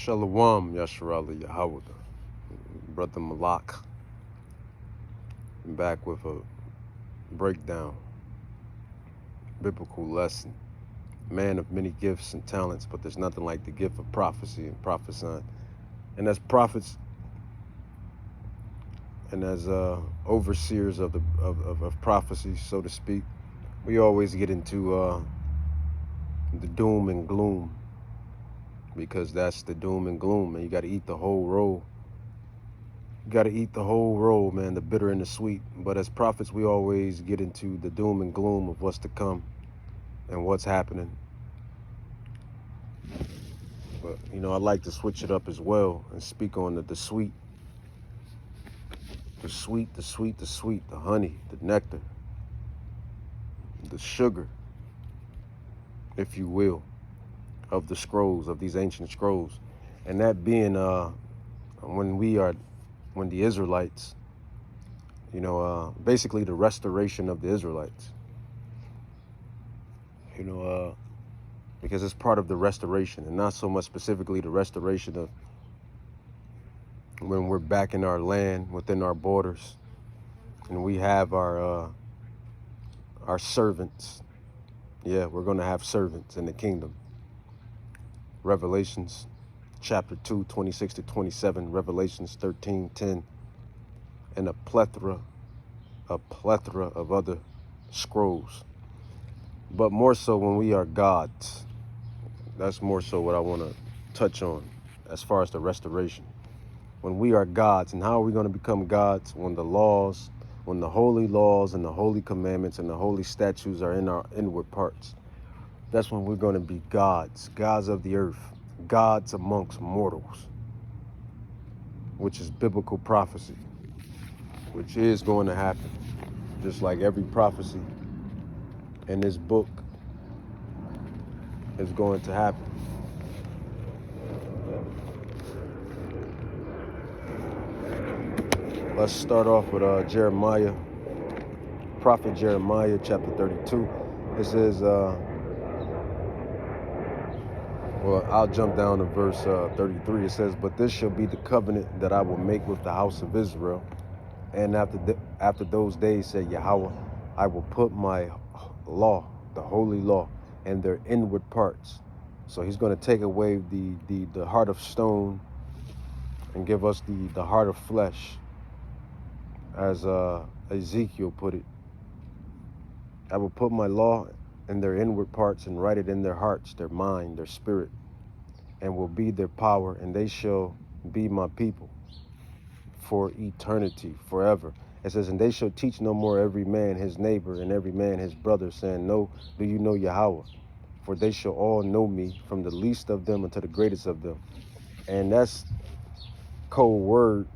Shalom, Yasharali Yahweh, Brother Malak, back with a breakdown, biblical lesson. Man of many gifts and talents, but there's nothing like the gift of prophecy and prophesying. And as prophets and as overseers of prophecy, so to speak, we always get into the doom and gloom, because that's the doom and gloom, and you got to eat the whole roll. You got to eat the whole roll, man, the bitter and the sweet. But as prophets, we always get into the doom and gloom of what's to come and what's happening. But, I like to switch it up as well and speak on the sweet. The sweet, the sweet, the sweet, the honey, the nectar, the sugar, if you will, of the scrolls, of these ancient scrolls. And that being when the Israelites, basically the restoration of the Israelites, because it's part of the restoration, and not so much specifically the restoration of when we're back in our land, within our borders, and we have our servants. Yeah, we're going to have servants in the kingdom. Revelations chapter 2, 26 to 27, Revelations 13, 10, and a plethora of other scrolls. But more so when we are gods. That's more so what I want to touch on as far as the restoration. When we are gods, and how are we going to become gods? When the holy laws and the holy commandments and the holy statutes are in our inward parts. That's when we're going to be gods of the earth, gods amongst mortals, which is biblical prophecy, which is going to happen, just like every prophecy in this book is going to happen. Let's start off with Jeremiah, Prophet Jeremiah, chapter 32. It says, I'll jump down to verse 33. It says, "But this shall be the covenant that I will make with the house of Israel. And after those days, said Yahweh, I will put my law, the holy law, in their inward parts." So he's going to take away the heart of stone and give us the heart of flesh, as Ezekiel put it. "I will put my law in their inward parts and write it in their hearts, their mind, their spirit, and will be their power, and they shall be my people for eternity, forever." It says, "And they shall teach no more every man his neighbor and every man his brother, saying, No, do you know Yahweh? For they shall all know me, from the least of them unto the greatest of them." And that's code word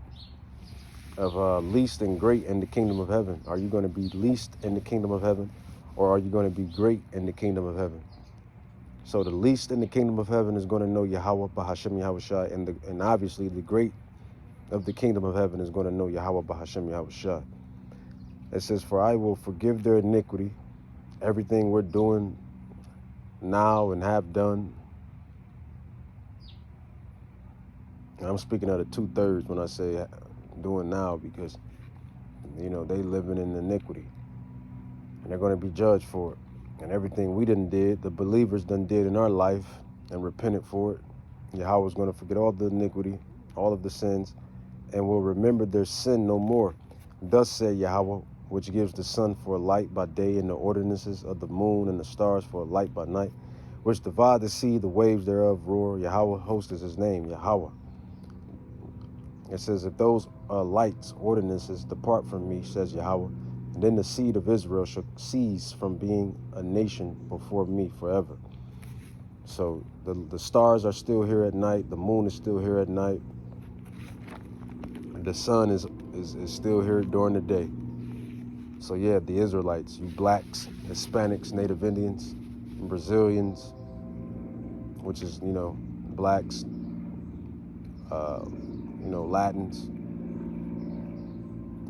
of least and great in the kingdom of heaven. Are you going to be least in the kingdom of heaven, or are you going to be great in the kingdom of heaven? So the least in the kingdom of heaven is going to know Yahweh Bahashem Yahushai, and obviously the great of the kingdom of heaven is going to know Yahweh Bahashem Yahushai. It says, "For I will forgive their iniquity," everything we're doing now and have done. And I'm speaking of the 2/3 when I say doing now, because they living in iniquity, and they're going to be judged for it. And everything we done did, the believers done did in our life and repented for it, Yahweh's going to forget all the iniquity, all of the sins, and will remember their sin no more. Thus said Yahweh, which gives the sun for a light by day, and the ordinances of the moon and the stars for a light by night, which divide the sea, the waves thereof roar. Yahweh host is his name, Yahweh. It says, "If those lights, ordinances, depart from me, says Yahweh, and then the seed of Israel shall cease from being a nation before me forever." So the stars are still here at night. The moon is still here at night. The sun is still here during the day. So yeah, the Israelites, you blacks, Hispanics, Native Indians, Brazilians, which is, blacks, Latins,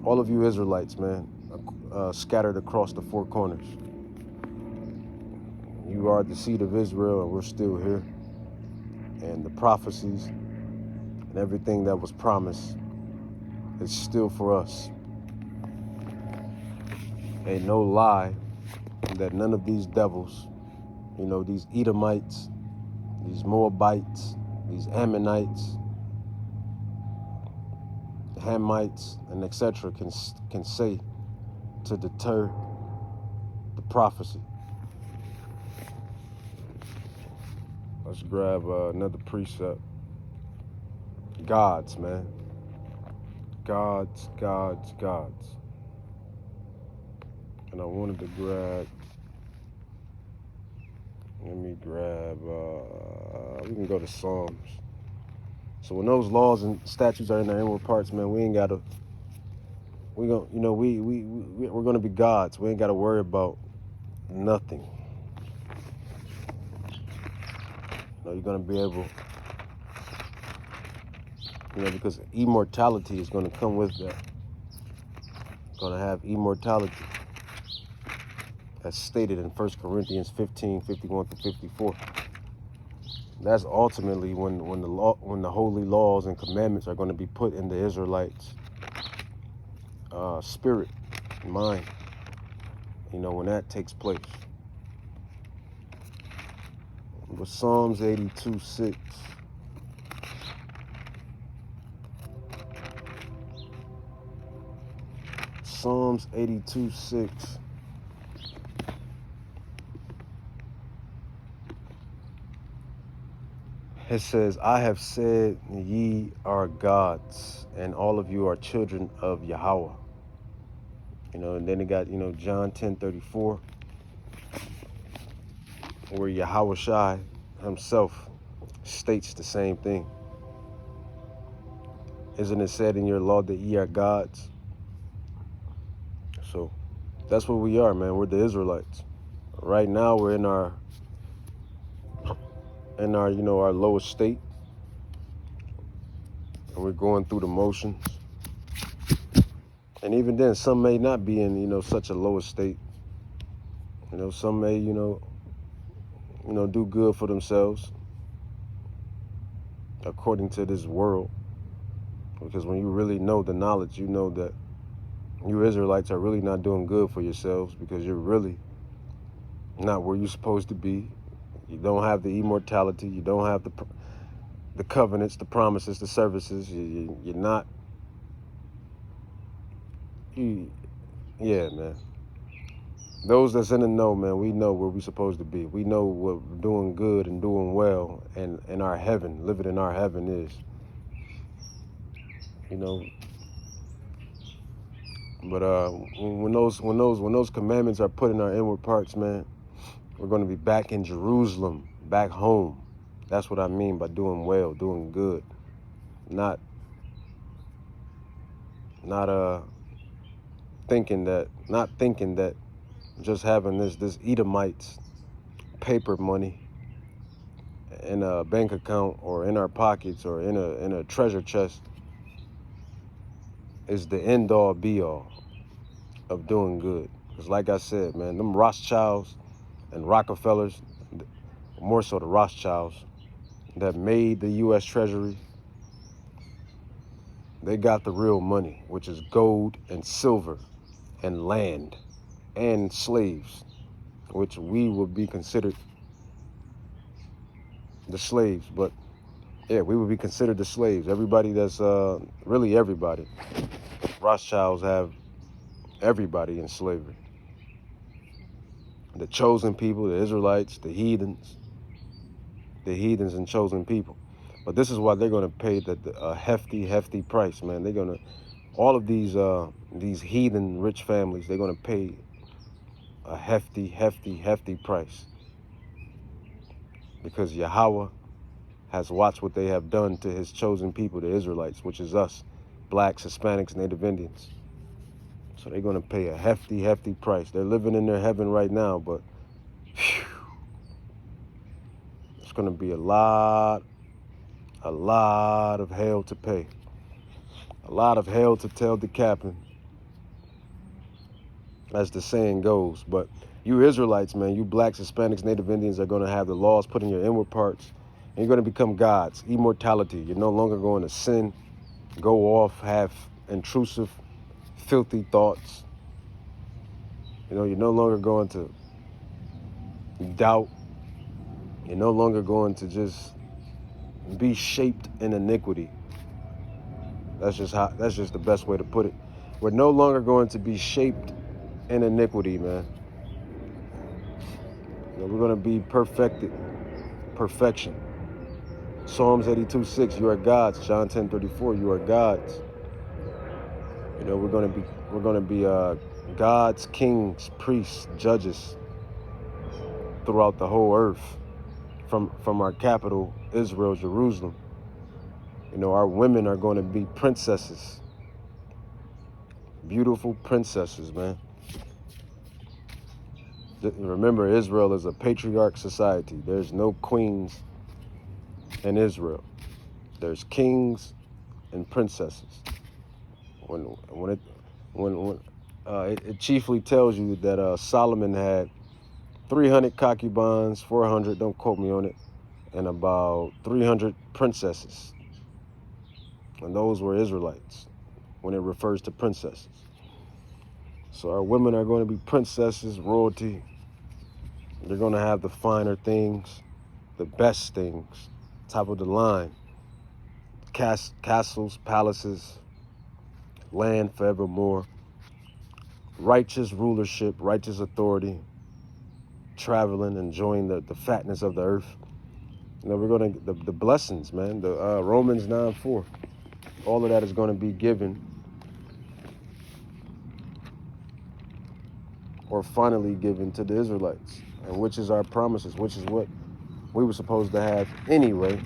all of you Israelites, man, scattered across the four corners. You are the seed of Israel, and we're still here. And the prophecies and everything that was promised is still for us. Ain't no lie that none of these devils, these Edomites, these Moabites, these Ammonites, Hamites, and etc. can say to deter the prophecy. Let's grab another precept. Gods, man. Gods. And I wanted to grab, we can go to Psalms. So when those laws and statutes are in our inward parts, man, we ain't gotta, we're gonna be gods. We ain't gotta worry about nothing. You're gonna be able, because immortality is gonna come with that. Gonna have immortality, as stated in 1 Corinthians 15, 51 to 54. That's ultimately when the holy laws and commandments are going to be put in the Israelites' spirit, mind. When that takes place. But Psalms 82:6. Psalms 82:6. It says, I have said ye are gods, and all of you are children of Yahweh. And then it got, John 10:34, where Yahweh Shai himself states the same thing. Isn't it said in your law that ye are gods? So that's what we are, man. We're the Israelites. Right now we're in our our lowest state. And we're going through the motions. And even then, some may not be in, such a lower state. Some may, do good for themselves according to this world. Because when you really know the knowledge, you know that you Israelites are really not doing good for yourselves, because you're really not where you're supposed to be. You don't have the immortality. You don't have the covenants, the promises, the services. You're not. Yeah, man. Those that's in the know, man, we know where we're supposed to be. We know what doing good and doing well and our heaven, living in our heaven is. But when those commandments are put in our inward parts, man, we're going to be back in Jerusalem, back home. That's what I mean by doing well, doing good. Not thinking that just having this Edomites paper money in a bank account or in our pockets or in a treasure chest is the end all be all of doing good. Because like I said, man, them Rothschilds and Rockefellers, more so the Rothschilds, that made the U.S. Treasury, they got the real money, which is gold and silver and land and slaves, which we would be considered the slaves. But yeah, we would be considered the slaves. Everybody that's really everybody. Rothschilds have everybody in slavery. The chosen people, the Israelites, the heathens and chosen people. But this is why they're going to pay a hefty price, man. They're going to, all of these heathen rich families, they're going to pay a hefty price. Because Yahweh has watched what they have done to his chosen people, the Israelites, which is us, blacks, Hispanics, Native Indians. So they're going to pay a hefty price. They're living in their heaven right now, but phew, it's going to be a lot of hell to pay. A lot of hell to tell the captain, as the saying goes. But you Israelites, man, you blacks, Hispanics, Native Indians are going to have the laws put in your inward parts. And you're going to become gods. Immortality. You're no longer going to sin, go off, have intrusive, filthy thoughts. You know, you're no longer going to doubt. You're no longer going to just be shaped in iniquity. That's just the best way to put it. We're no longer going to be shaped in iniquity, man. You know, we're going to be perfection. Psalms 82:6, you are gods. John 10:34, you are gods. You know, we're going to be gods, kings, priests, judges throughout the whole earth, from our capital, Israel, Jerusalem. You know, our women are going to be princesses, beautiful princesses, man. Remember, Israel is a patriarch society. There's no queens in Israel. There's kings and princesses. It chiefly tells you that Solomon had 300 concubines, 400, don't quote me on it, and about 300 princesses. And those were Israelites when it refers to princesses. So our women are going to be princesses, royalty. They're going to have the finer things, the best things, top of the line. Castles, palaces, land forevermore, righteous rulership, righteous authority, traveling, enjoying the fatness of the earth. You know, we're going to, the blessings, man, the Romans 9:4, all of that is going to be given or finally given to the Israelites, and which is our promises, which is what we were supposed to have anyway,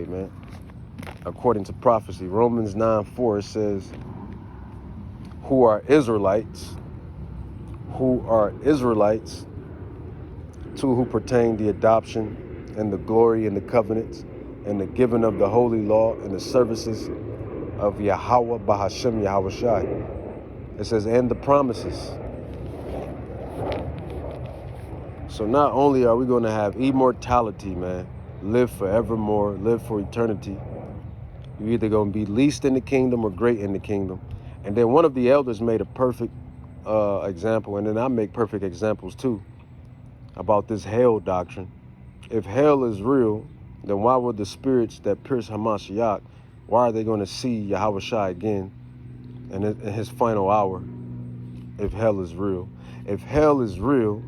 man, according to prophecy. Romans 9:4, it says, who are Israelites, to who pertain the adoption and the glory and the covenants and the giving of the holy law and the services of Yahweh Bahashem Yahweh Shai. It says, and the promises. So not only are we going to have immortality, man, live forevermore, live for eternity, you're either going to be least in the kingdom or great in the kingdom. And then one of the elders made a perfect example, and then I make perfect examples too, about this hell doctrine. If hell is real, then why would the spirits that pierce Hamashiach, why are they going to see Yahweh Shai again in his final hour if hell is real? If hell is real,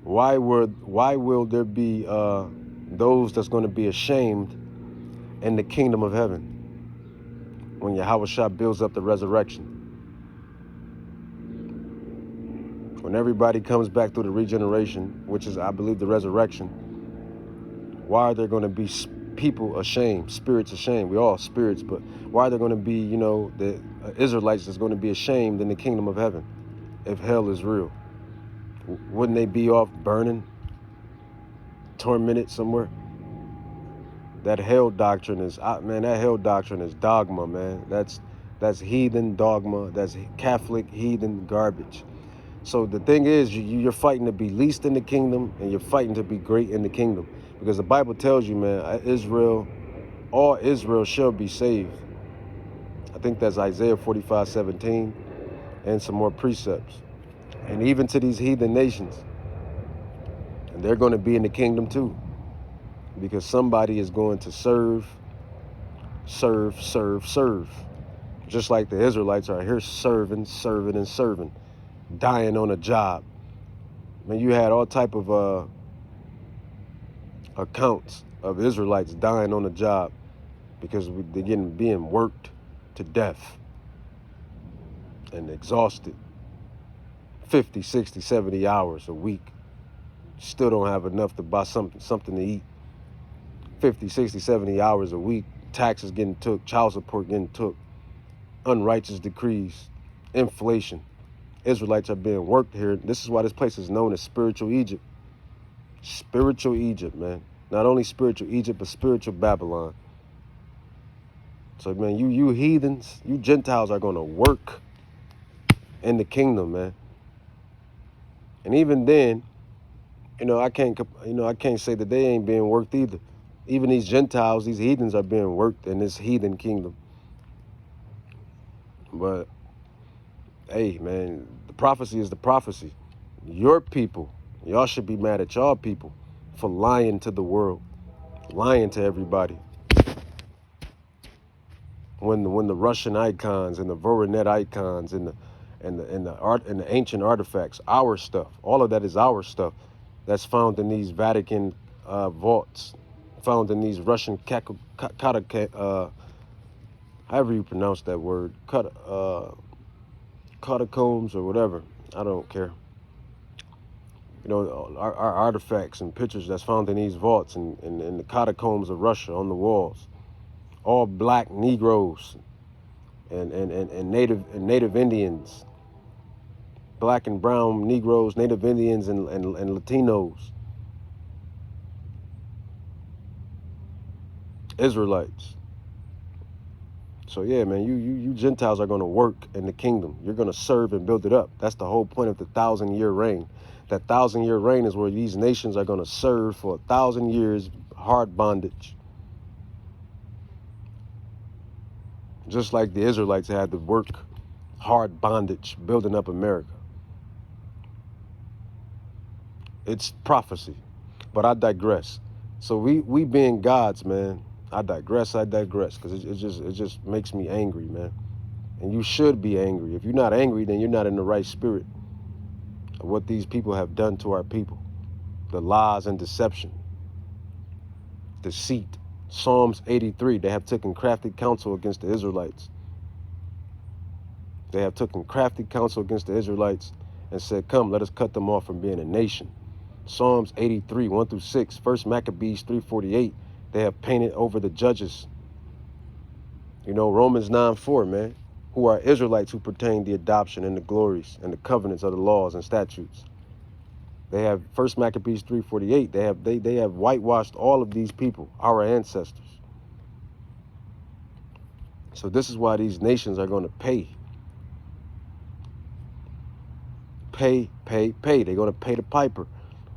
why will there be those that's going to be ashamed in the kingdom of heaven when Yahweh Shai builds up the resurrection? When everybody comes back through the regeneration, which is, I believe, the resurrection, why are there going to be people ashamed, spirits ashamed? We all spirits, but why are there going to be, you know, the Israelites that's going to be ashamed in the kingdom of heaven if hell is real? Wouldn't they be off burning, tormented somewhere? That hell doctrine is, man, that hell doctrine is dogma, man. That's heathen dogma. That's Catholic heathen garbage. So the thing is, you're fighting to be least in the kingdom, and you're fighting to be great in the kingdom. Because the Bible tells you, man, all Israel shall be saved. I think that's Isaiah 45:17, and some more precepts. And even to these heathen nations, and they're going to be in the kingdom too. Because somebody is going to serve. Just like the Israelites are here serving, dying on a job. I mean, you had all type of accounts of Israelites dying on the job because they're being worked to death and exhausted. 50, 60, 70 hours a week. Still don't have enough to buy something to eat. 50, 60, 70 hours a week. Taxes getting took, child support getting took, unrighteous decrees, inflation. Israelites are being worked here. This is why this place is known as spiritual Egypt. Spiritual Egypt, man. Not only spiritual Egypt, but spiritual Babylon. So, man, you heathens, you Gentiles are going to work in the kingdom, man. And even then, I can't say that they ain't being worked either. Even these Gentiles, these heathens are being worked in this heathen kingdom. But hey, man, the prophecy is the prophecy. Your people, y'all should be mad at y'all people for lying to the world, lying to everybody. When the Russian icons and the Voronet icons and the ancient artifacts, our stuff, all of that is our stuff. That's found in these Vatican vaults, found in these Russian however you pronounce that word, catacombs or whatever. I don't care. Our artifacts and pictures that's found in these vaults and in the catacombs of Russia on the walls. All black Negroes and native Indians, black and brown Negroes, native Indians and Latinos, Israelites. So yeah, man, you Gentiles are gonna work in the kingdom. You're gonna serve and build it up. That's the whole point of the 1,000-year reign. That 1,000-year reign is where these nations are gonna serve for 1,000 years, hard bondage. Just like the Israelites had to work hard bondage, building up America. It's prophecy. But I digress. So we being gods, man. I digress, because it just makes me angry, man. And you should be angry. If you're not angry, then you're not in the right spirit of what these people have done to our people. The lies and deception, deceit. Psalms 83, they have taken crafty counsel against the Israelites. They have taken crafty counsel against the Israelites and said, come, let us cut them off from being a nation. Psalms 83, 1 through 6, 1 Maccabees 3:48, they have painted over the judges. Romans 9:4, man, who are Israelites who pertain the adoption and the glories and the covenants of the laws and statutes. They have 1 Maccabees 3:48, they have whitewashed all of these people, our ancestors. So this is why these nations are going to pay. Pay. They're going to pay the piper,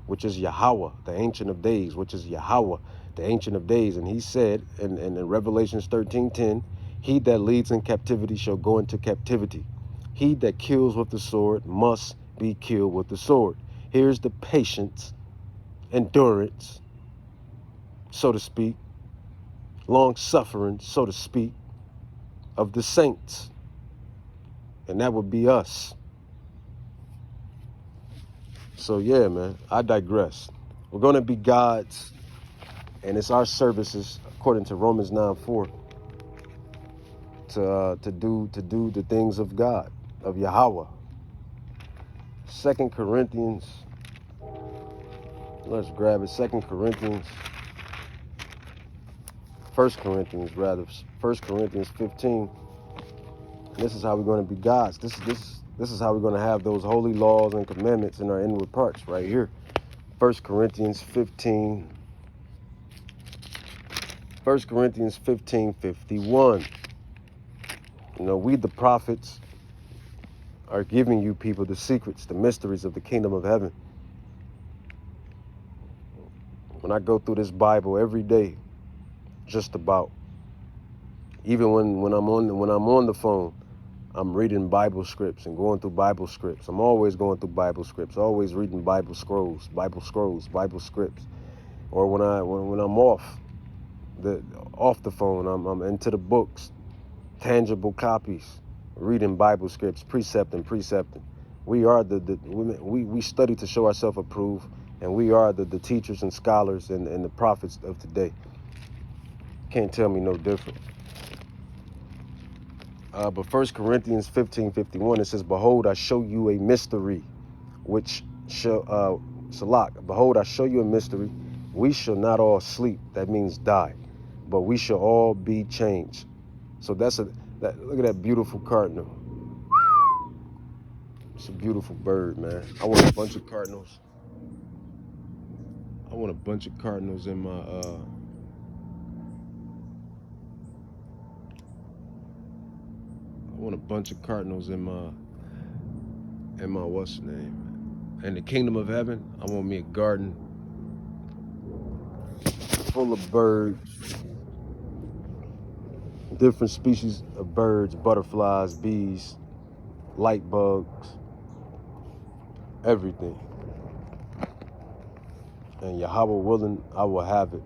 which is Yahweh, the Ancient of Days, which is Yahweh, the Ancient of Days. And he said in Revelations 13:10, he that leads in captivity shall go into captivity. He that kills with the sword must be killed with the sword. Here's the patience, endurance, so to speak, long suffering, so to speak, of the saints. And that would be us. So yeah, man, I digress. We're going to be gods, and it's our services, according to Romans 9:4, to do the things of God, of Yahweh. 2 Corinthians, let's grab it. 2 Corinthians, 1 Corinthians rather, 1 Corinthians 15. This is how we're going to be gods. This is how we're going to have those holy laws and commandments in our inward parts right here. 1 Corinthians 15. 1 Corinthians 15:51. We the prophets are giving you people the secrets, the mysteries of the kingdom of heaven. When I go through this Bible every day, just about, even when I'm on the phone, I'm reading Bible scripts and going through Bible scripts. I'm always going through Bible scripts, always reading Bible scrolls, Bible scripts. Or when I'm off the phone, I'm into the books, tangible copies, reading Bible scripts, precepting. We are we study to show ourselves approved, and we are the teachers and scholars and the prophets of today. Can't tell me no different. But 1 Corinthians 15:51, it says, behold, I show you a mystery, which shall, Salak, behold, I show you a mystery. We shall not all sleep. That means die, but we shall all be changed. So look at that beautiful cardinal. It's a beautiful bird, man. I want a bunch of cardinals. I want a bunch of cardinals in my what's the name? in the kingdom of heaven, I want me a garden full of birds, different species of birds, butterflies, bees, light bugs, everything. And Yahweh willing, I will have it.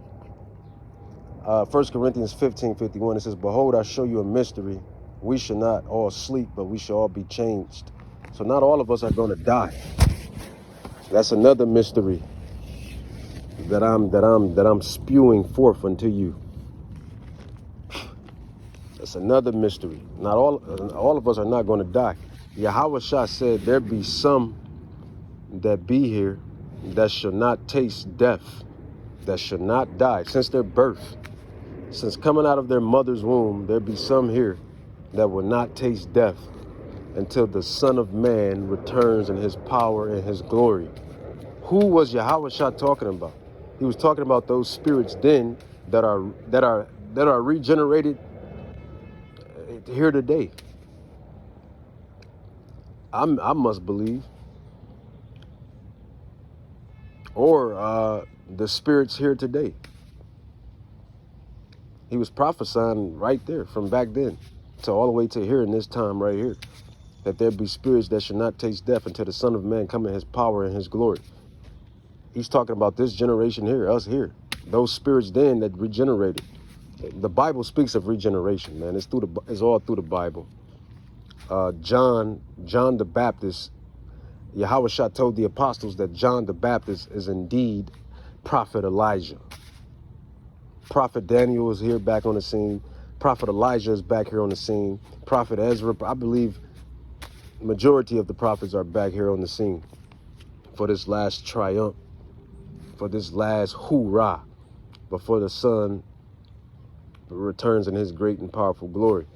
1 Corinthians 15:51, it says, behold, I show you a mystery. We shall not all sleep, but we shall all be changed. So not all of us are going to die. That's another mystery that I'm spewing forth unto you. That's another mystery. Not all of us are not going to die. Yahweh Shah said there be some that be here that shall not taste death, that shall not die since their birth. Since coming out of their mother's womb, there be some here that will not taste death until the Son of Man returns in his power and his glory. Who was Yahweh Shah talking about? He was talking about those spirits then that are regenerated here today. I must believe. Or the spirits here today. He was prophesying right there from back then to all the way to here in this time right here, that there be spirits that should not taste death until the Son of Man come in his power and his glory. He's talking about this generation here, us here, those spirits then that regenerated. The Bible speaks of regeneration, man. It's all through the Bible. John the Baptist, Yahweh Shah told the apostles that John the Baptist is indeed Prophet Elijah. Prophet Daniel is here back on the scene. Prophet Elijah is back here on the scene. Prophet Ezra, I believe majority of the prophets are back here on the scene for this last triumph, for this last hoorah, before the Son returns in his great and powerful glory.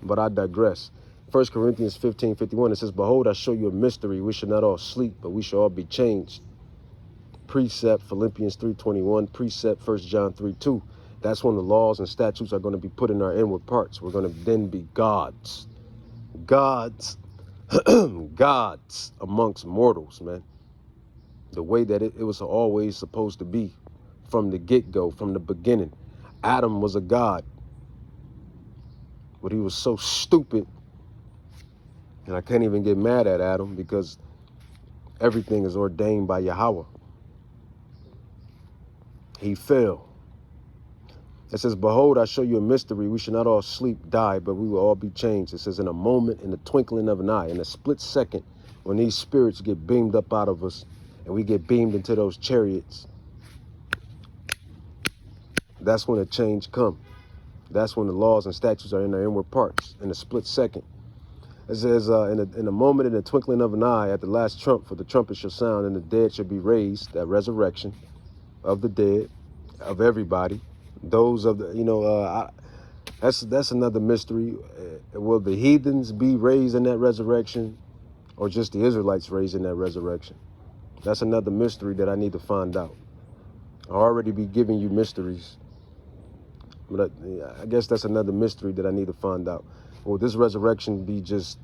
But I digress. 1 Corinthians 15:51, it says, behold, I show you a mystery. We shall not all sleep, but we shall all be changed. Precept, Philippians 3:21. Precept, 1 John 3:2. That's when the laws and statutes are going to be put in our inward parts. We're going to then be gods. Gods. Gods amongst mortals, man. The way that it was always supposed to be from the get-go, from the beginning. Adam was a god. But he was so stupid. And I can't even get mad at Adam because everything is ordained by Yahweh. He fell. It says, behold, I show you a mystery. We shall not all sleep, die, but we will all be changed. It says, in a moment, in the twinkling of an eye, in a split second, when these spirits get beamed up out of us and we get beamed into those chariots, that's when a change comes. That's when the laws and statutes are in their inward parts, in a split second. It says, in a moment, in the twinkling of an eye, at the last trump, for the trumpet shall sound, and the dead shall be raised, that resurrection of the dead, of everybody. Those of the, that's another mystery. Will the heathens be raised in that resurrection, or just the Israelites raised in that resurrection? That's another mystery that I need to find out. I'll already be giving you mysteries, but I guess that's another mystery that I need to find out. Will this resurrection be just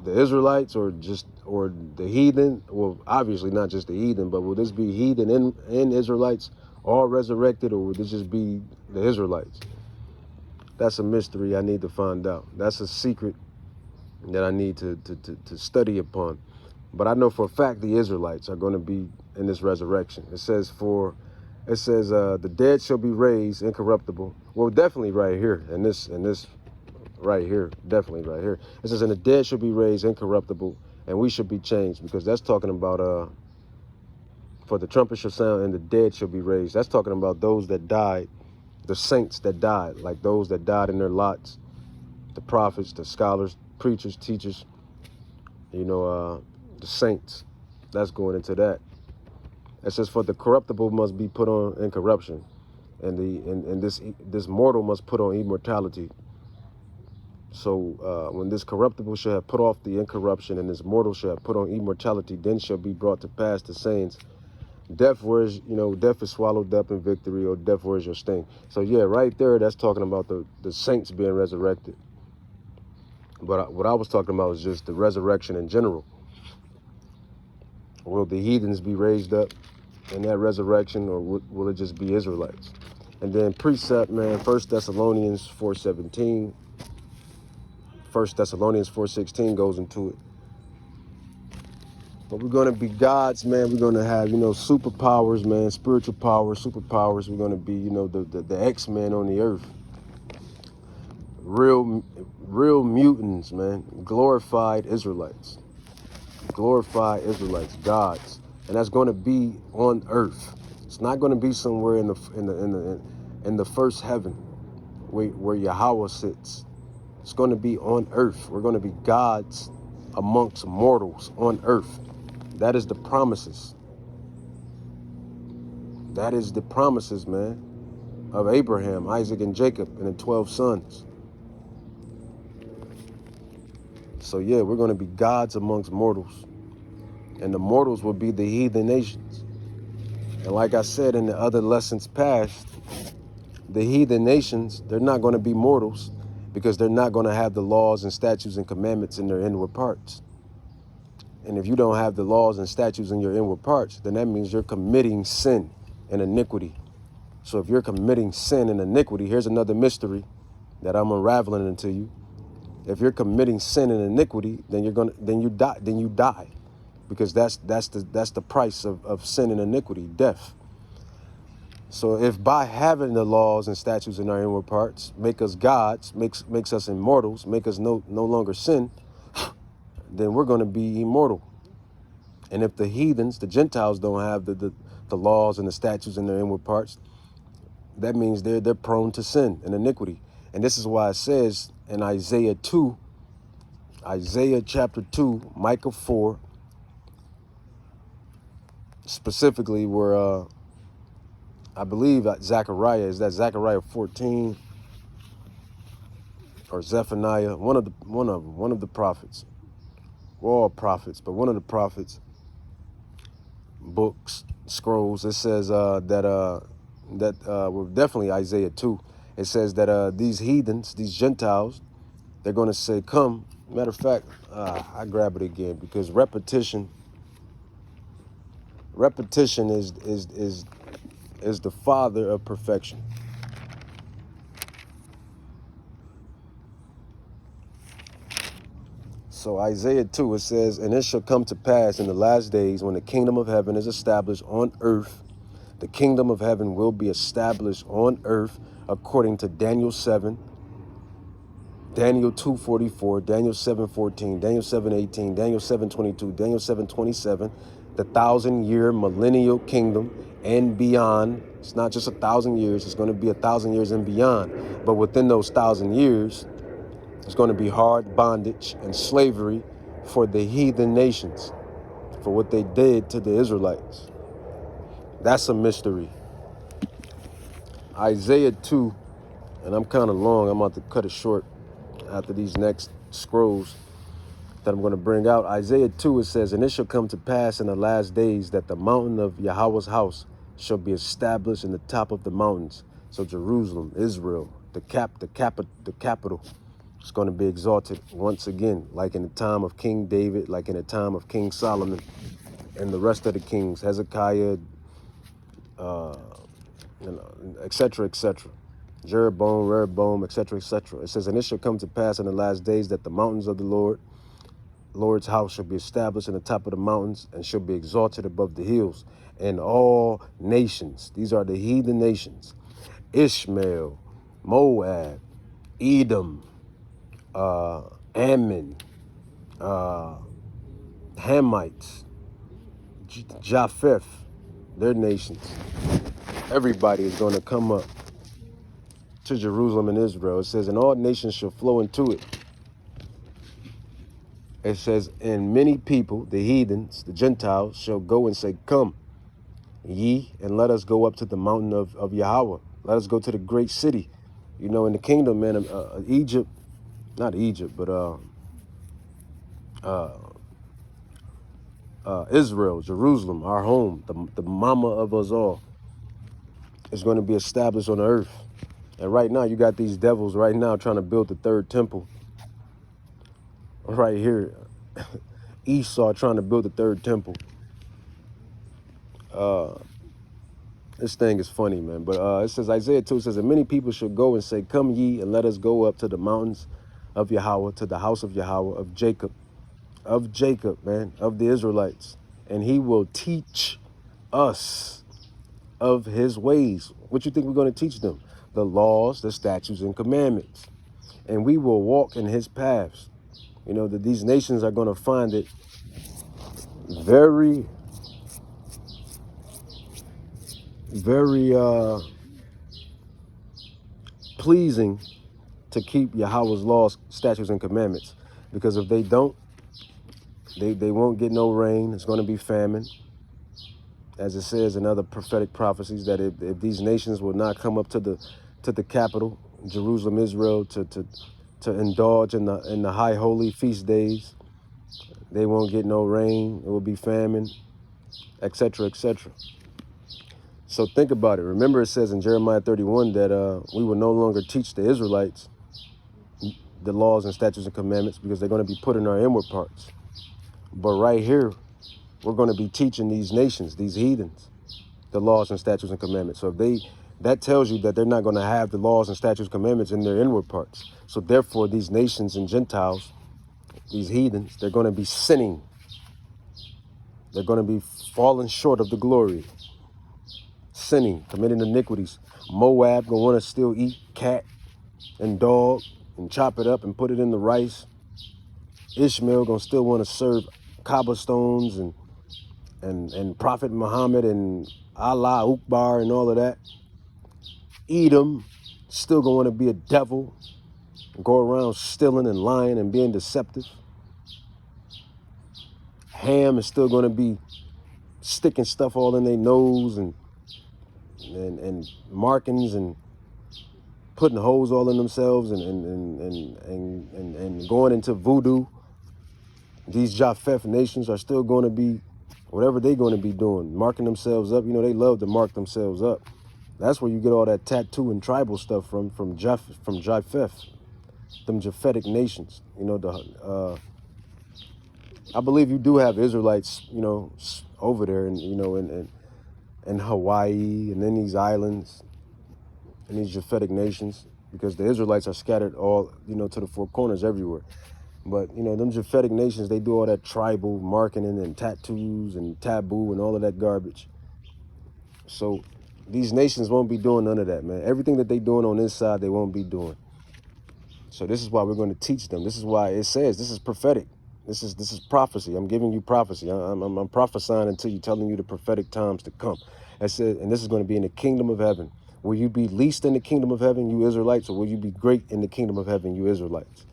the Israelites or the heathen? Well, obviously not just the heathen, but will this be heathen and Israelites all resurrected, or will this just be the Israelites? That's a mystery I need to find out. That's a secret that I need to study upon. But I know for a fact the Israelites are going to be in this resurrection. It says the dead shall be raised incorruptible. Well, definitely right here in this right here, definitely right here. It says, and the dead shall be raised incorruptible, and we shall be changed, because that's talking about for the trumpet shall sound and the dead shall be raised. That's talking about those that died, the saints that died, like those that died in their lots, the prophets, the scholars, preachers, teachers, the saints. That's going into that. It says, for the corruptible must be put on incorruption, and this mortal must put on immortality. So when this corruptible shall have put off the incorruption, and this mortal shall have put on immortality, then shall be brought to pass the sayings, death is swallowed up in victory, or death, where is your sting? So yeah, right there, that's talking about the saints being resurrected. But what I was talking about is just the resurrection in general. Will the heathens be raised up in that resurrection, or will it just be Israelites? And then precept, man, 1 Thessalonians 4:17, 1 Thessalonians 4:16 goes into it. But we're going to be gods, man. We're going to have, superpowers, man, spiritual powers, superpowers. We're going to be, the X-Men on the earth. Real mutants, man. Glorified Israelites. Glorified Israelites, gods. And that's going to be on earth. It's not going to be somewhere in the first heaven where Yahweh sits. It's going to be on earth. We're going to be gods amongst mortals on earth. That is the promises. That is the promises, man, of Abraham, Isaac, and Jacob, and the 12 sons. So yeah, we're going to be gods amongst mortals. And the mortals will be the heathen nations. And like I said in the other lessons past, the heathen nations, they're not going to be mortals because they're not going to have the laws and statutes and commandments in their inward parts. And if you don't have the laws and statutes in your inward parts, then that means you're committing sin and iniquity. So if you're committing sin and iniquity, here's another mystery that I'm unraveling into you. If you're committing sin and iniquity, then you die. Because that's the price of sin and iniquity, death. So if by having the laws and statutes in our inward parts make us gods, makes us immortals, make us no longer sin, then we're going to be immortal. And if the heathens, the Gentiles, don't have the laws and the statutes in their inward parts, that means they're prone to sin and iniquity. And this is why it says in Isaiah chapter 2, Micah 4, specifically where I believe Zechariah, is that Zechariah 14 or Zephaniah, one of the prophets. We're all prophets, but one of the prophets, books, scrolls, it says well, definitely Isaiah 2. It says that these heathens, these Gentiles, they're going to say, come. Matter of fact, I grab it again because repetition is the father of perfection. So Isaiah 2, it says, and it shall come to pass in the last days when the kingdom of heaven is established on earth. The kingdom of heaven will be established on earth according to Daniel 7, Daniel 2:44, Daniel 7:14, Daniel 7:18, Daniel 7:22, Daniel 7:27, the 1,000-year millennial kingdom and beyond. It's not just 1,000 years, it's going to be 1,000 years and beyond. But within those 1,000 years, it's going to be hard bondage and slavery for the heathen nations, for what they did to the Israelites. That's a mystery. Isaiah 2, and I'm kind of long, I'm about to cut it short after these next scrolls that I'm going to bring out. Isaiah 2, it says, and it shall come to pass in the last days that the mountain of Yahweh's house shall be established in the top of the mountains. So Jerusalem, Israel, the capital, is going to be exalted once again, like in the time of King David, like in the time of King Solomon, and the rest of the kings, Hezekiah, etc., etc. Jeroboam, Rehoboam, etc., etc. It says, and it shall come to pass in the last days that the mountains of the Lord's house shall be established in the top of the mountains and shall be exalted above the hills. And all nations, these are the heathen nations, Ishmael, Moab, Edom, Ammon, Hamites, Japheth, their nations. Everybody is going to come up to Jerusalem and Israel. It says, and all nations shall flow into it. It says, and many people, the heathens, the Gentiles, shall go and say, come, ye, and let us go up to the mountain of Yahweh. Let us go to the great city. In the kingdom, man, Egypt, not Egypt, but Israel, Jerusalem, our home, the mama of us all, is going to be established on the earth. And right now, you got these devils right now trying to build the third temple. Right here, Esau trying to build the third temple. This thing is funny, man. But it says, Isaiah 2 says, and many people shall go and say, come ye, and let us go up to the mountains of Yahweh, to the house of Yahweh, of Jacob, man, of the Israelites. And he will teach us of his ways. What you think we're going to teach them? The laws, the statutes, and commandments. And we will walk in his paths. You know, that these nations are going to find it very, very pleasing to keep Yahweh's laws, statutes, and commandments. Because if they don't, they won't get no rain. It's going to be famine. As it says in other prophetic prophecies, that if these nations will not come up to the capital, Jerusalem, Israel, to indulge in the high holy feast days, they won't get no rain. It will be famine, etc., etc. So think about it. Remember, it says in Jeremiah 31 that we will no longer teach the Israelites the laws and statutes and commandments because they're going to be put in our inward parts. But right here, we're going to be teaching these nations, these heathens, the laws and statutes and commandments. So that tells you that they're not going to have the laws and statutes and commandments in their inward parts. So therefore, these nations and Gentiles, these heathens, they're going to be sinning. They're going to be falling short of the glory, sinning, committing iniquities. Moab going to want to still eat cat and dog and chop it up and put it in the rice. Ishmael going to still want to serve cobblestones and Prophet Muhammad and Allah Akbar and all of that. Edom still going to want to be a devil and go around stealing and lying and being deceptive. Ham is still going to be sticking stuff all in their nose and markings and putting holes all in themselves and going into voodoo. These Japheth nations are still going to be whatever they're going to be doing, marking themselves up. You know, they love to mark themselves up. That's where you get all that tattoo and tribal stuff from Japheth, them Japhetic nations. You know, I believe you do have Israelites, you know, over there, and you know, in Hawaii and in these islands, in these Japhetic nations, because the Israelites are scattered all, you know, to the four corners everywhere. But, you know, them Japhetic nations, they do all that tribal marketing and tattoos and taboo and all of that garbage. So these nations won't be doing none of that, man. Everything that they doing on this side, they won't be doing. So this is why we're going to teach them. This is why it says this is prophetic. This is prophecy. I'm giving you prophecy. I'm prophesying until you, telling you the prophetic times to come. I said, and this is going to be in the kingdom of heaven. Will you be least in the kingdom of heaven, you Israelites, or will you be great in the kingdom of heaven, you Israelites?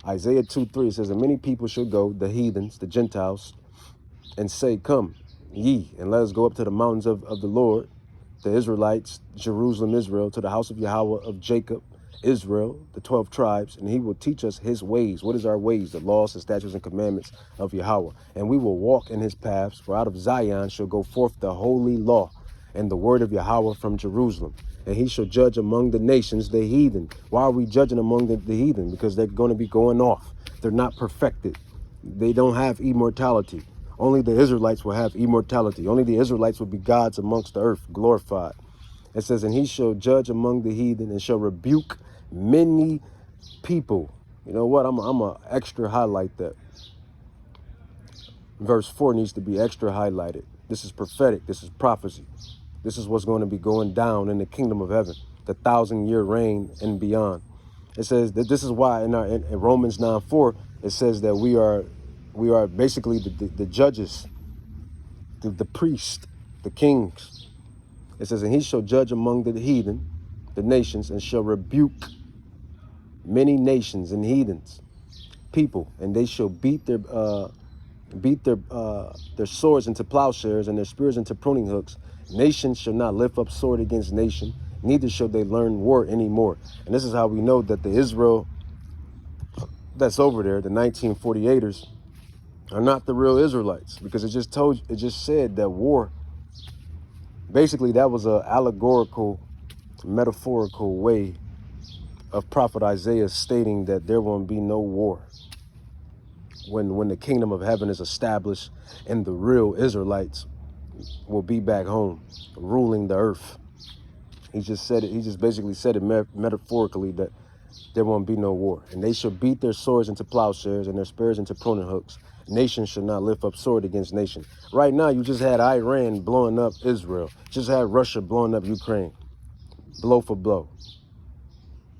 Isaiah 2:3 says, and many people shall go, the heathens, the Gentiles, and say, come ye, and let us go up to the mountains of the Lord, the Israelites, Jerusalem, Israel, to the house of Yahweh of Jacob, Israel, the 12 tribes, and he will teach us his ways. What is our ways? The laws, the statutes, and commandments of Yahweh. And we will walk in his paths, for out of Zion shall go forth the holy law and the word of Yahweh from Jerusalem. And he shall judge among the nations, the heathen. Why are we judging among the heathen? Because they're going to be going off. They're not perfected. They don't have immortality. Only the Israelites will have immortality. Only the Israelites will be gods amongst the earth, glorified. It says, and he shall judge among the heathen and shall rebuke many people. You know what? I'm a extra highlight that. Verse 4 needs to be extra highlighted. This is prophetic. This is prophecy. This is what's going to be going down in the kingdom of heaven, the 1,000-year reign and beyond. It says that this is why in Romans 9:4 it says that we are basically the judges, the priests, the kings. It says, and he shall judge among the heathen, the nations, and shall rebuke many nations and heathens, people, and they shall beat their swords into plowshares and their spears into pruning hooks. Nation shall not lift up sword against nation, neither shall they learn war anymore. And this is how we know that the Israel that's over there, the 1948ers, are not the real Israelites, because it just said that war, basically that was a allegorical, metaphorical way of Prophet Isaiah stating that there won't be no war when the kingdom of heaven is established and the real Israelites will be back home, ruling the earth. He just said it. He just basically said it metaphorically that there won't be no war. And they shall beat their swords into plowshares and their spears into pruning hooks. Nation shall not lift up sword against nation. Right now, you just had Iran blowing up Israel. Just had Russia blowing up Ukraine. Blow for blow.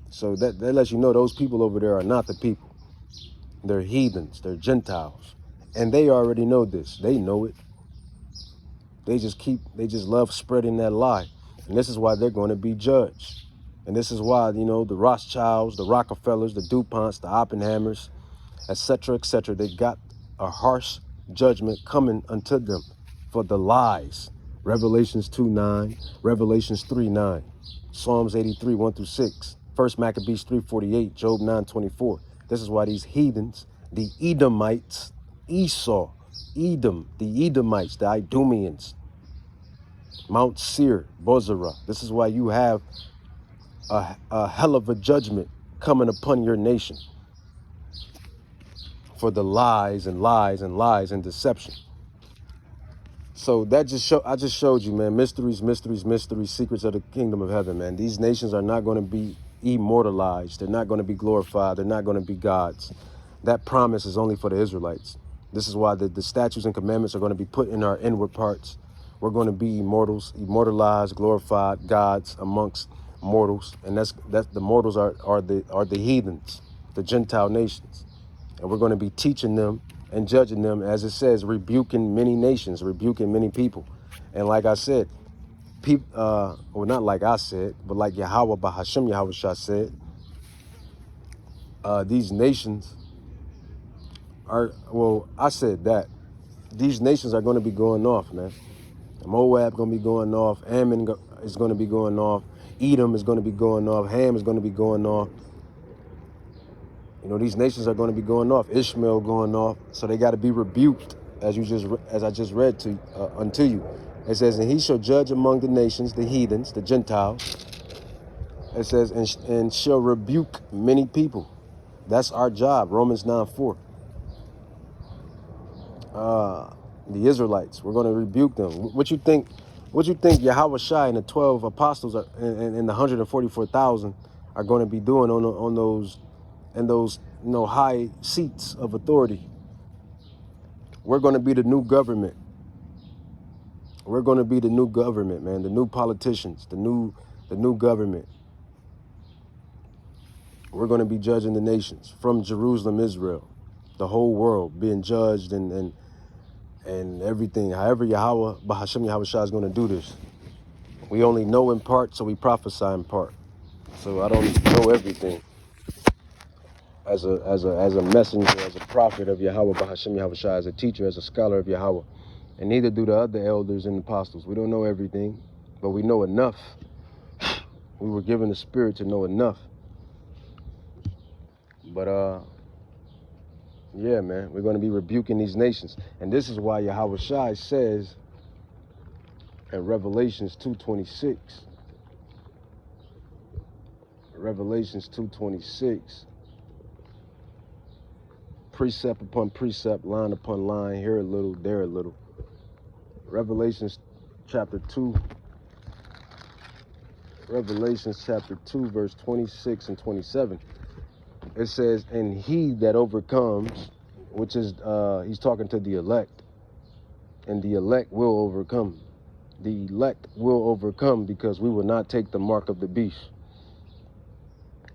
So that lets you know those people over there are not the people. They're heathens. They're Gentiles. And they already know this. They know it. They just love spreading that lie. And this is why they're going to be judged. And this is why, you know, the Rothschilds, the Rockefellers, the DuPonts, the Oppenheimers, etc., they got a harsh judgment coming unto them for the lies. Revelations 2:9, Revelations 3:9, Psalms 83, 1-6, 1 Maccabees 3:48, Job 9:24. This is why these heathens, the Edomites, Esau, Edom, the Edomites, the Idumeans, Mount Seir, Bozrah. This is why you have a hell of a judgment coming upon your nation for the lies and lies and lies and deception. So that I just showed you, man, mysteries, secrets of the kingdom of heaven, man. These nations are not going to be immortalized. They're not going to be glorified. They're not going to be gods. That promise is only for the Israelites. This is why the statutes and commandments are going to be put in our inward parts. We're going to be immortalized, glorified gods amongst mortals, and that's the mortals are the heathens, the Gentile nations, and we're going to be teaching them and judging them, as it says, rebuking many nations, rebuking many people. And like I said, well, not like I said, but like Yahweh Bahashem Yahushua said, these nations are, well, I said that these nations are going to be going off, man. Moab going to be going off. Ammon is going to be going off. Edom is going to be going off. Ham is going to be going off. You know, these nations are going to be going off. Ishmael going off. So they got to be rebuked, as I just read to unto you. It says, and he shall judge among the nations, the heathens, the Gentiles. It says, and shall rebuke many people. That's our job. Romans 9:4. The Israelites, we're going to rebuke them. What you think Yahweh Shai and the 12 apostles and the 144,000 are going to be doing on those you know, high seats of authority? We're going to be the new government. We're going to be the new government, man. The new politicians, the new government. We're going to be judging the nations from Jerusalem, Israel, the whole world being judged and everything. However, Yahweh Bahashem Yahushua is going to do this. We only know in part, so we prophesy in part. So I don't know everything. As a messenger, as a prophet of Yahweh Bahashem Yahushua, as a teacher, as a scholar of Yahweh, and neither do the other elders and apostles. We don't know everything, but we know enough. We were given the spirit to know enough. But yeah, man, we're going to be rebuking these nations. And this is why Yahweh Shai says in Revelations 2:26, Revelations 2:26, precept upon precept, line upon line, here a little, there a little. Revelations chapter 2, verse 26 and 27. It says, and he that overcomes, which is, he's talking to the elect, and the elect will overcome. The elect will overcome because we will not take the mark of the beast.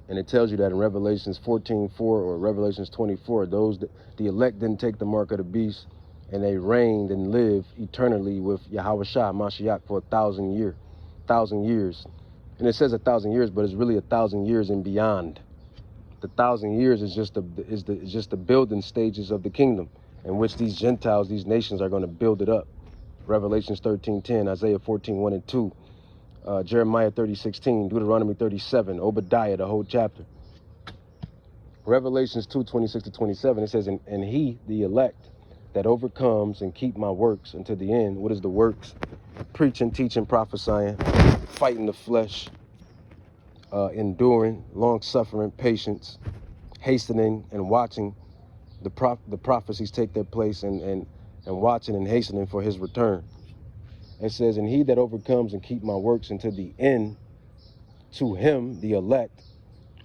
And it tells you that in Revelations 14:4 or Revelations 24, the elect didn't take the mark of the beast, and they reigned and lived eternally with Yahweh Shai Mashiach for 1,000 years. And it says 1,000 years, but it's really 1,000 years and beyond. The 1,000 years is just the building stages of the kingdom, in which these Gentiles, these nations, are going to build it up. Revelations 13:10, Isaiah 14:1 and 2, Jeremiah 30:16, Deuteronomy 37, Obadiah, the whole chapter. Revelations 2:26 to 27, it says, and he, the elect, that overcomes and keep my works unto the end. What is the works? Preaching, teaching, prophesying, fighting the flesh, enduring, long-suffering, patience, hastening and watching the prophecies take their place, and watching and hastening for his return. It says, and he that overcomes and keep my works unto the end, to him, the elect,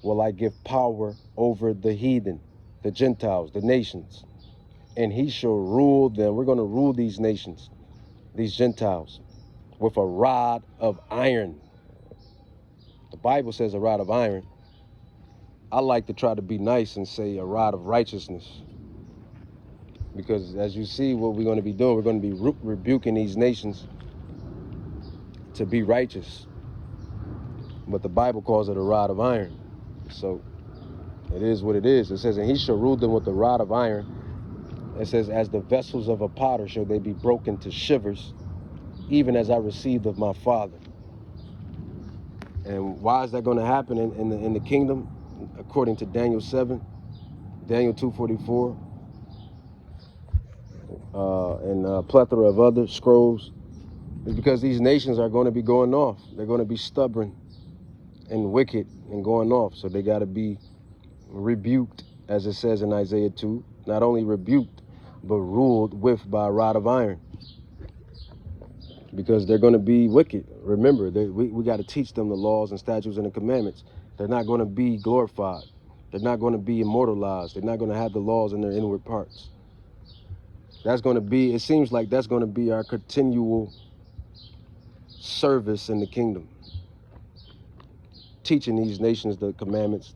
will I give power over the heathen, the Gentiles, the nations. And he shall rule them. We're going to rule these nations, these Gentiles, with a rod of iron. The Bible says a rod of iron. I like to try to be nice and say a rod of righteousness. Because as you see what we're going to be doing, we're going to be rebuking these nations to be righteous. But the Bible calls it a rod of iron. So it is what it is. It says, and he shall rule them with a rod of iron. It says, as the vessels of a potter shall they be broken to shivers, even as I received of my Father. And why is that going to happen in the kingdom? According to Daniel 7, Daniel 2:44, and a plethora of other scrolls, is because these nations are going to be going off. They're going to be stubborn and wicked and going off. So they got to be rebuked, as it says in Isaiah 2. Not only rebuked, but ruled with by a rod of iron. Because they're going to be wicked. Remember, we got to teach them the laws and statutes and the commandments. They're not going to be glorified. They're not going to be immortalized. They're not going to have the laws in their inward parts. That's going to be, it seems like that's going to be our continual service in the kingdom. Teaching these nations the commandments.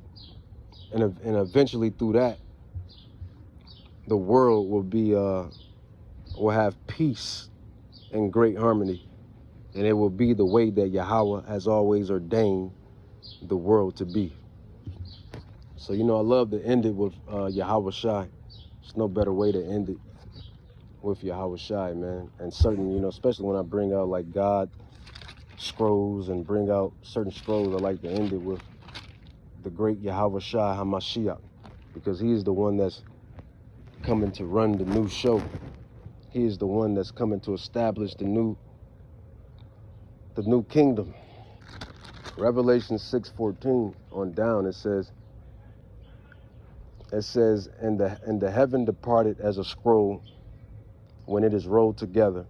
And eventually through that, the world will have peace and great harmony. And it will be the way that Yahweh has always ordained the world to be. So, you know, I love to end it with Yahweh Shai. There's no better way to end it with Yahweh Shai, man. And certain, you know, especially when I bring out like God scrolls and bring out certain scrolls, I like to end it with the great Yahweh Shai HaMashiach, because he is the one that's coming to run the new show. He is the one that's coming to establish the new kingdom. Revelation 6:14 on down, it says, and the heaven departed as a scroll when it is rolled together,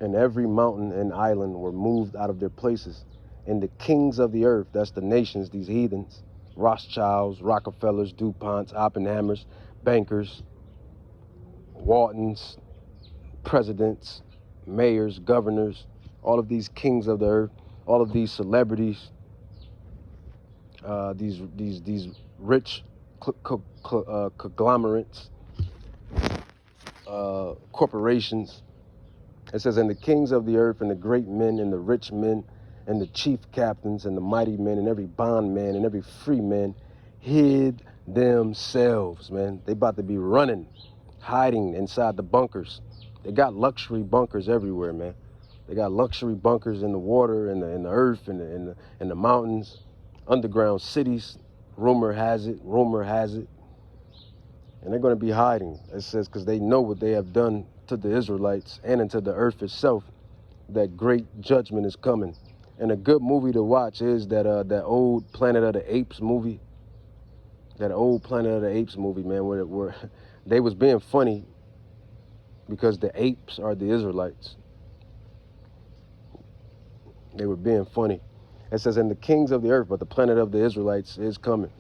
and every mountain and island were moved out of their places, and the kings of the earth, that's the nations, these heathens, Rothschilds, Rockefellers, DuPonts, Oppenheimers, bankers, Waltons, presidents, mayors, governors, all of these kings of the earth, all of these celebrities, these rich conglomerates, corporations. It says, and the kings of the earth and the great men and the rich men and the chief captains and the mighty men and every bondman and every free man hid themselves, man. They about to be running, hiding inside the bunkers. They got luxury bunkers everywhere, man. They got luxury bunkers in the water, in the earth, in the mountains, underground cities. Rumor has it. And they're going to be hiding. It says, because they know what they have done to the Israelites and into the earth itself, that great judgment is coming. And a good movie to watch is that old Planet of the Apes movie. That old Planet of the Apes movie, man, where they was being funny because the apes are the Israelites. They were being funny. It says, and the kings of the earth, but the planet of the Israelites is coming.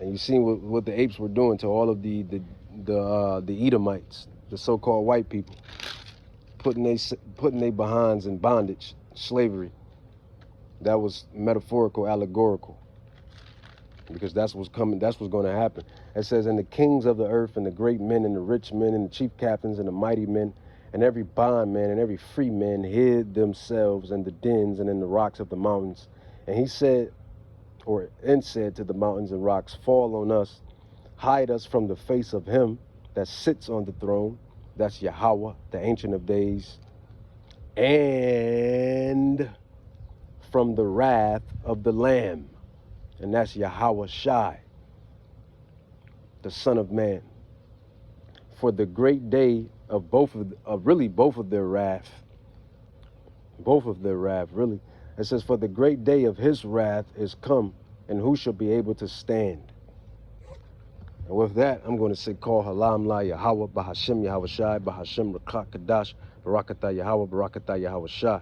And you see what the apes were doing to all of the Edomites, the so-called white people, putting they behinds in bondage, slavery. That was metaphorical, allegorical, because that's what's coming. That's what's going to happen. It says, and the kings of the earth and the great men and the rich men and the chief captains and the mighty men and every bondman and every free man hid themselves in the dens and in the rocks of the mountains. And he said, said to the mountains and rocks, fall on us, hide us from the face of him that sits on the throne. That's Yahweh, the Ancient of Days, and from the wrath of the Lamb. And that's Yahweh Shai, the Son of Man. For the great day of both of their wrath, really. It says, for the great day of his wrath is come, and who shall be able to stand? And with that, I'm going to say, call Halam La Yahweh, Bahashem Yahweh Shai, Bahashem Rakak Kadash, Barakatah Yahweh, Barakatah Yahweh Shah.